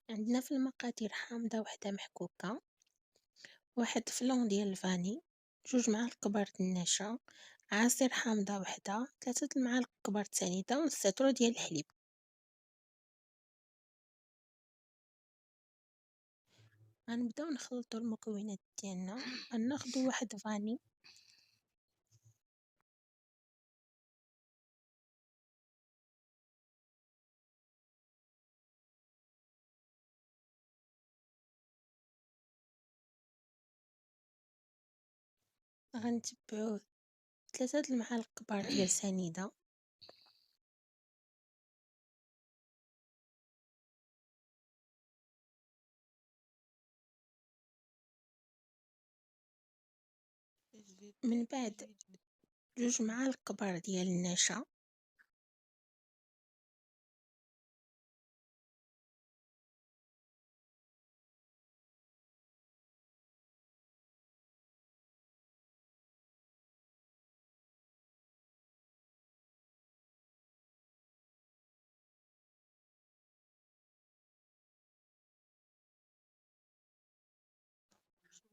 عندنا في المقادير حامضة وحدة محكوكة، واحد فلون ديال الفاني، 2 معالق كبار د النشا، عصير حامضة وحدة، 3 المعالق كبار د سنيدة، ونص لتر ديال الحليب. غنبداو نخلطو المكونات ديالنا. غناخدو واحد فاني، غنتبعوه 3 المعالق كبار ديال سنيدة، من بعد 2 معالق كبار ديال النشا،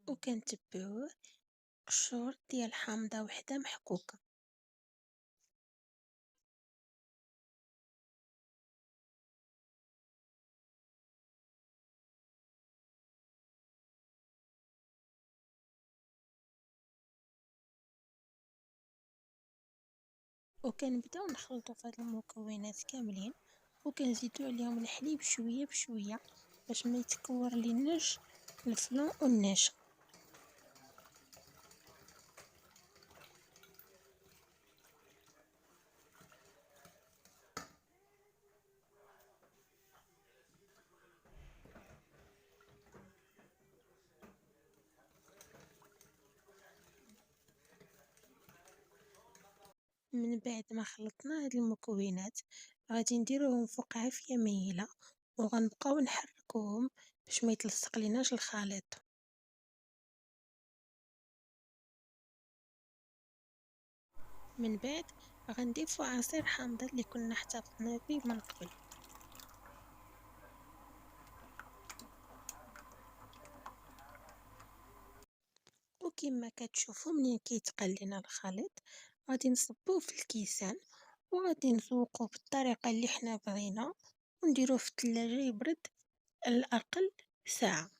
وكنتبعوه قشور ديال حامضة وحدة محكوكة. وكنبداو نخلطو فهاد المكونات كاملين، وكنزيدو عليهم الحليب شوية بشوية باش ما يتكور ليناش الفلون والنشا. من بعد ما خلطنا هاد المكونات غادي نديروهم فوق عافية مايلة، وغنبقاو نحركوهم باش ما يتلصق ليناش الخليط. من بعد غنضيفو عصير حامضة اللي كنا احتفظنا به من قبل. وكما كتشوفوا منين كيتقل لينا الخليط غادي نصبوه في الكيسان، وغادي نذوقوه بالطريقة اللي حنا بغينا، ونديروه في الثلاجة يبرد على الأقل ساعة.